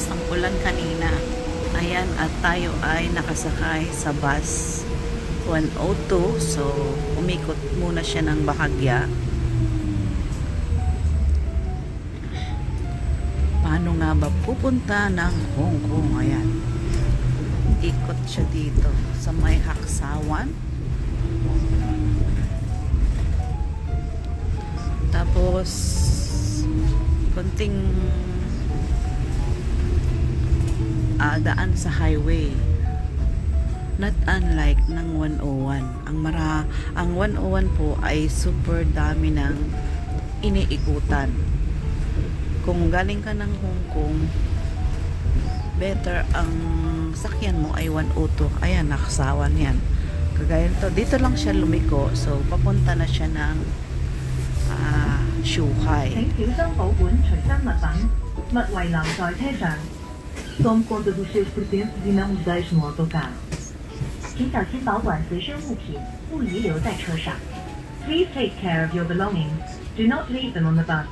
malakas ang ulan kanina. Ayan, at tayo ay nakasakay sa bus 102. So, umikot muna siya ng bahagya. Paano nga ba pupunta ng Hong Kong? Ayan. Ikot siya dito sa may Haksawan. Tapos, konting daan sa highway. Not unlike ng 101. Ang 101 po ay super dami ng iniikutan. Kung galing ka ng Hong Kong, better ang sakyan mo ay 102. Ayan, Haksawan yan. Kagaya nito, dito lang siya lumiko. So, papunta na siya ng Shuhai. 請小心保管隨身物品，勿遺留在車上。Son cuando tus estudiantes dinamos das no autocar。請小心保管隨身物品，勿遺留在車上。Please take care of your belongings. Do not leave them on the bus.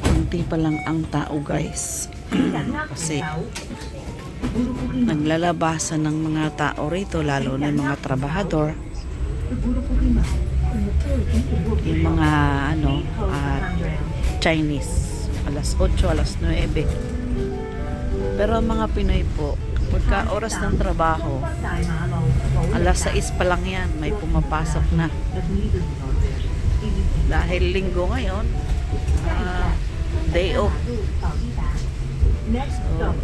Kunti pa lang ang tao, guys. Kasi naglalabasan ng mga tao rito, lalo na yung mga trabahador, yung mga Chinese, alas 8, alas 9. Pero ang mga Pinoy po, pagka oras ng trabaho, alas 6 pa lang yan, may pumapasok na. Dahil linggo ngayon, day off. So,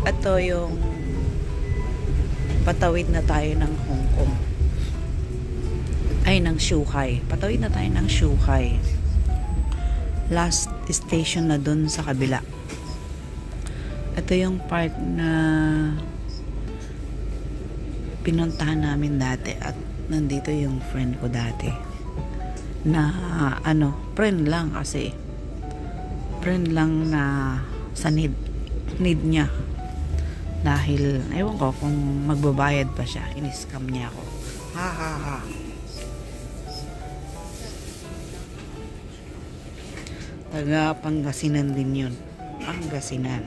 ito yung patawid na tayo ng Hong Kong. Ay, ng Shuhai. Patawid na tayo ng Shuhai. Last station na dun sa kabila. Ito yung part na pinuntahan namin dati at nandito yung friend ko dati. Na friend lang kasi. Friend lang na sa need niya. Dahil, ewan ko kung magbabayad pa siya. In-scam niya ako. Ha ha ha. Taga Pangasinan din yun. Pangasinan.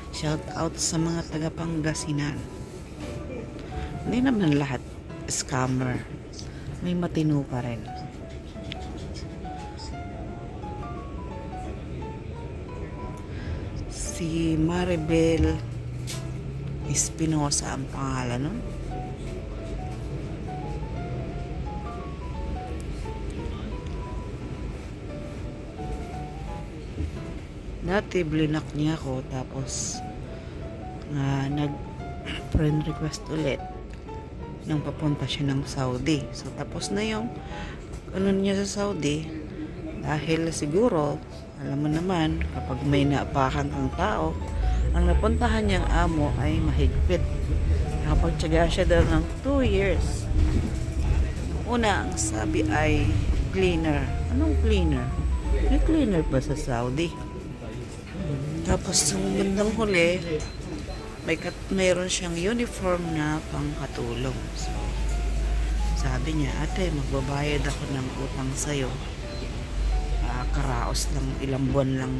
Shout out sa mga taga Pangasinan. Hindi naman lahat scammer. May matino pa rin. Si Maribel Espinosa ang pangalan nun. Dati blinak niya ako, tapos nag friend request ulit nang papunta siya ng Saudi. So tapos na yung niya sa Saudi, dahil siguro alam mo naman, kapag may naapakan ang tao, ang napuntahan niyang amo ay mahigpit. Nakapagtyaga siya daw ng 2 years. Una, ang sabi ay cleaner. Anong cleaner? May cleaner ba sa Saudi? Tapos yung bandang huli, mayroon siyang uniform na pangkatulong. So, sabi niya, ate, magbabayad ako ng utang sa'yo. Karaos lang, ilang buwan lang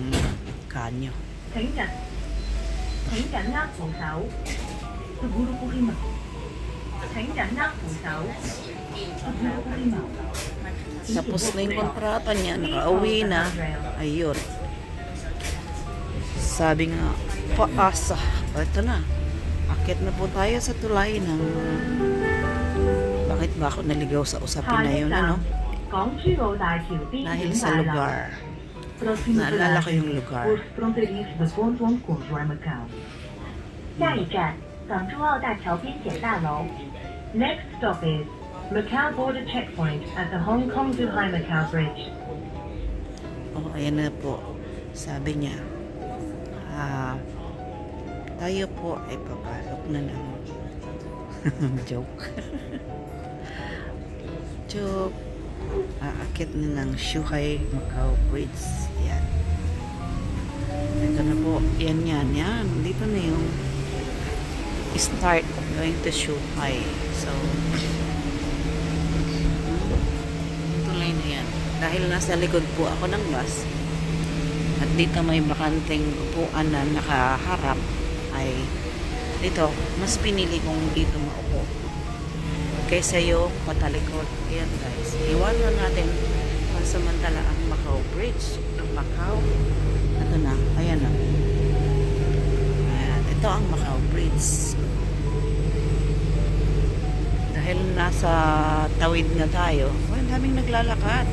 kanyo. Tapos na yung kontrata niya, nakauwi na. Ayun. Sabi nga, paasa. Ito na. Akit na po tayo sa tulay ng... Bakit ba ako naligaw sa usapin na yun, Dahil sa lugar. Naalala ko yung lugar. Next stop is Macau Border Checkpoint at the Hong Kong Zhuhai Macau Bridge. Oh, ayan na po. Sabi niya, tayo po ay papasok na lang. Joke. Joke. Aakit na ng Shuhai Macau Bridge. Yan. Ito na po. Yan. Dito na yung start going to Shuhai. So, Dahil nasa likod po ako ng bus at dito may bakanteng upuan na nakaharap, ay dito mas pinili kong dito maupo kaysa yung patalikod. Ayan guys, iwanan natin pansamantala ang Macau Bridge. Ang Macau, ito na, ayan na. Ayan, ito ang Macau Bridge. Dahil nasa tawid na tayo, ang daming naglalakad.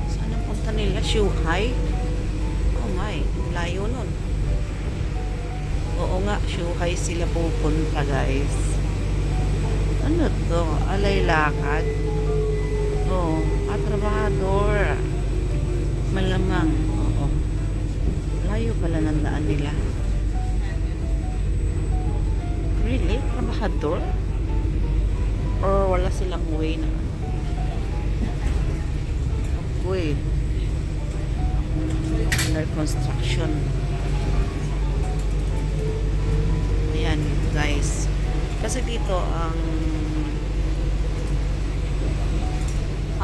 Saan ang punta nila? Shuhai? Oh my, layo nun. Oo nga, Shuhai sila pupunta guys. Ano to? Alay lakad? Oo, trabahador. Malamang. Oo. Layo pala ng daan nila. Really? Trabahador? Or wala silang way na way under construction. Ayan guys, kasi dito ang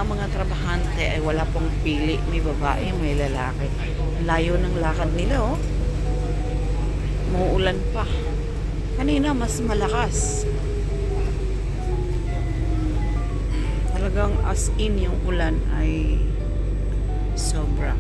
mga trabahante ay wala pong pili, may babae, may lalaki. Layo ng lakad nila, oh. Muulan pa. Kanina mas malakas. Talagang as in yung ulan ay sobra.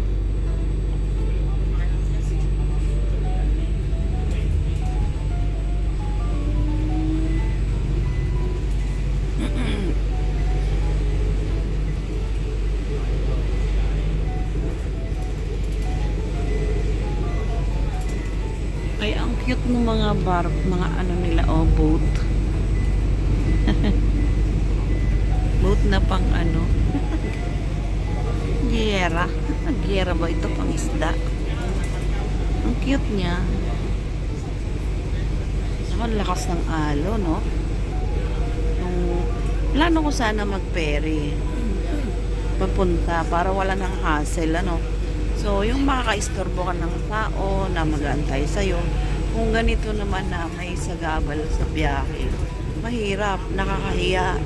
Ay, ang cute ng mga bar, mga ano nila, oh, boat. Boat na pang ano. Giyera. Giyera ba ito, pang isda? Ang cute niya. Ang lakas ng alo, no? Plano ko sana mag-ferry papunta para wala ng hassle, ano? So, yung makaka-istorbo ka ng tao na mag-aantay sa'yo, kung ganito naman na may sagabal sa biyahe, mahirap, nakakahiya.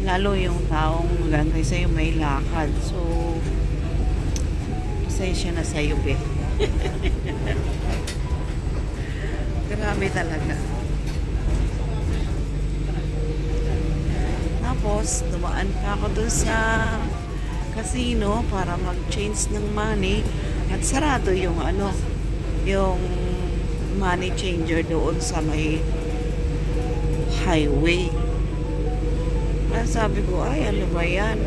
Lalo yung taong mag-aantay sa'yo may lakad. So, pasensya na sa'yo, be. Grabe talaga. Tapos, dumaan pa ako dun sa casino para mag-change ng money at sarado yung ano, yung money changer doon sa may highway. Kaya sabi ko, ay ano ba yan?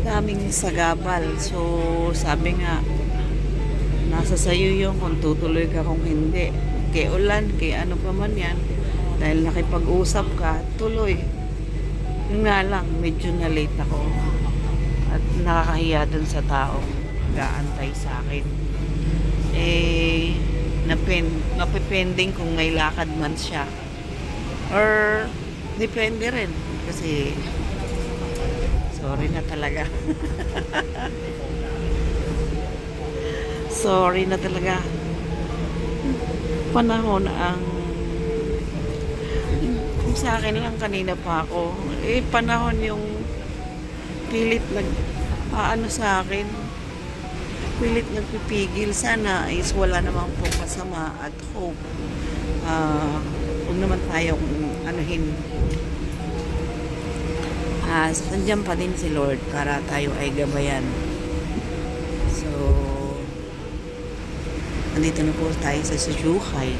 Daming sagabal. So sabi nga, nasa sayo yung kung tutuloy ka kung hindi. Kay ulan, kay ano pa man yan, dahil nakipag-usap ka, tuloy. Yung nga lang, medyo na late ako. At nakakahiya dun sa taong gaantay sa akin. Eh, napipending kung may lakad man siya. Or, depende rin. Kasi, sorry na talaga. Sorry na talaga. Panahon ang kung sa akin lang kanina pa ako panahon yung pilit ano sa akin, pilit nagpipigil. Sana is wala namang pong masama at hope huwag naman tayong anuhin. Nandiyan pa din si Lord para tayo ay gabayan. So nandito na po tayo sa Shuhai.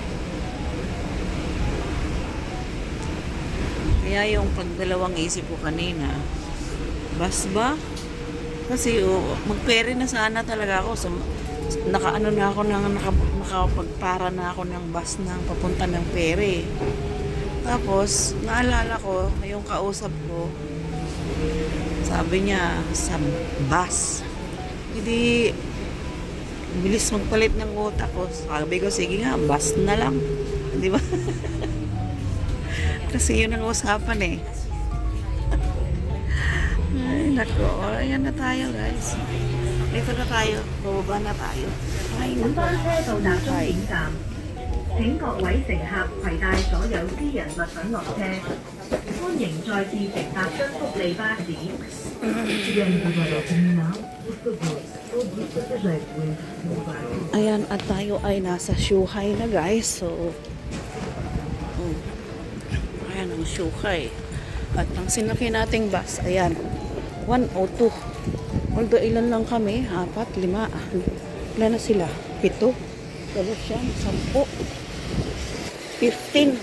Kaya yung pagdalawang isip ko kanina, bus ba? Kasi mag-ferry na sana talaga ako. So, nakaano na ako, nakapagpara na ako ng bus ng papunta ng ferry. Tapos, naalala ko, yung kausap ko, sabi niya, sa bus. Hindi, bilis magpalit ng utak ko. Sabi ko, sige nga, bus na lang. Di ba? Kasi yun ang usapan eh. Ay, nako. Ayan na tayo, guys. Dito na tayo. Bababa na tayo. Ay, nako. Ay. 請各位乘客攜帶所有私人物品落車，歡迎再次乘搭新福利巴士。 Ayan, at tayo ay nasa Shuhai na guys. So, ayan ang Shuhai. At ang sinakay nating bus, ayan, 102. Although ilan lang kami, 4, 5. Ilan na sila? 7, 8, 10, 15.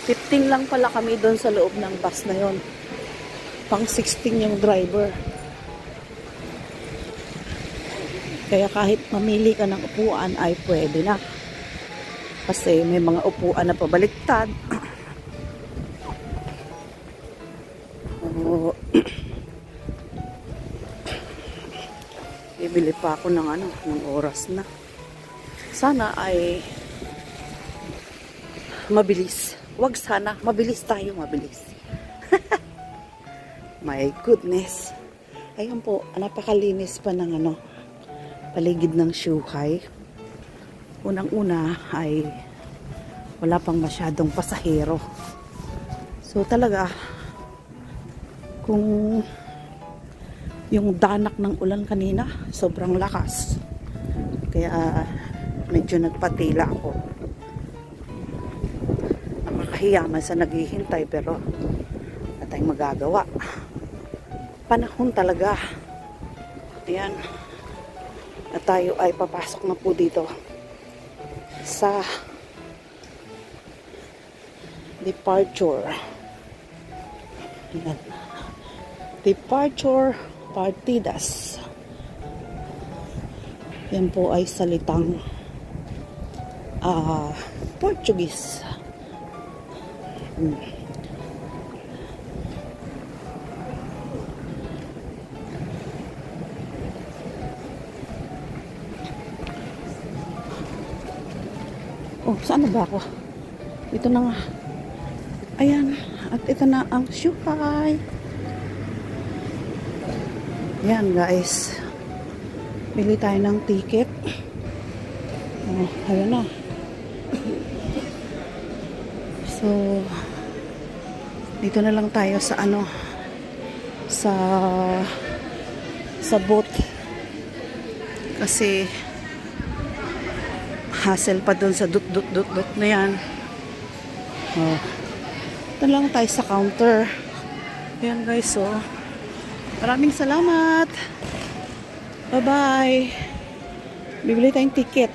15 lang pala kami doon sa loob ng bus na yon. Pang 16 yung driver. Kaya kahit mamili ka ng upuan ay pwede na. Kasi may mga upuan na pabaliktad. Bibili pa ako ng ng oras na. Sana ay mabilis. Wag sana, mabilis tayo, mabilis. My goodness. Ayun po, napakalinis pa ng paligid ng Shuhai. Unang-una ay wala pang masyadong pasahero. So talaga, kung yung danak ng ulan kanina, sobrang lakas. Kaya medyo nagpatila ako. Nakakahiya man sa naghihintay pero wala tayong magagawa. Panahon talaga. Ayan. At tayo ay papasok na po dito sa departure. Ayan. Departure Partidas. Yan po ay salitang Portuguese. Oh, saan na ba ako? Ito na nga. Ayan. At ito na ang Shuhai. Ayan guys. Bili tayo ng ticket. Oh, ayan na. So, dito na lang tayo sa sa boat. Kasi hassle pa dun sa dot na yan. Oh. Ito lang tayo sa counter. Ayan guys, so maraming salamat. Bye bye. Bibili tayong ticket.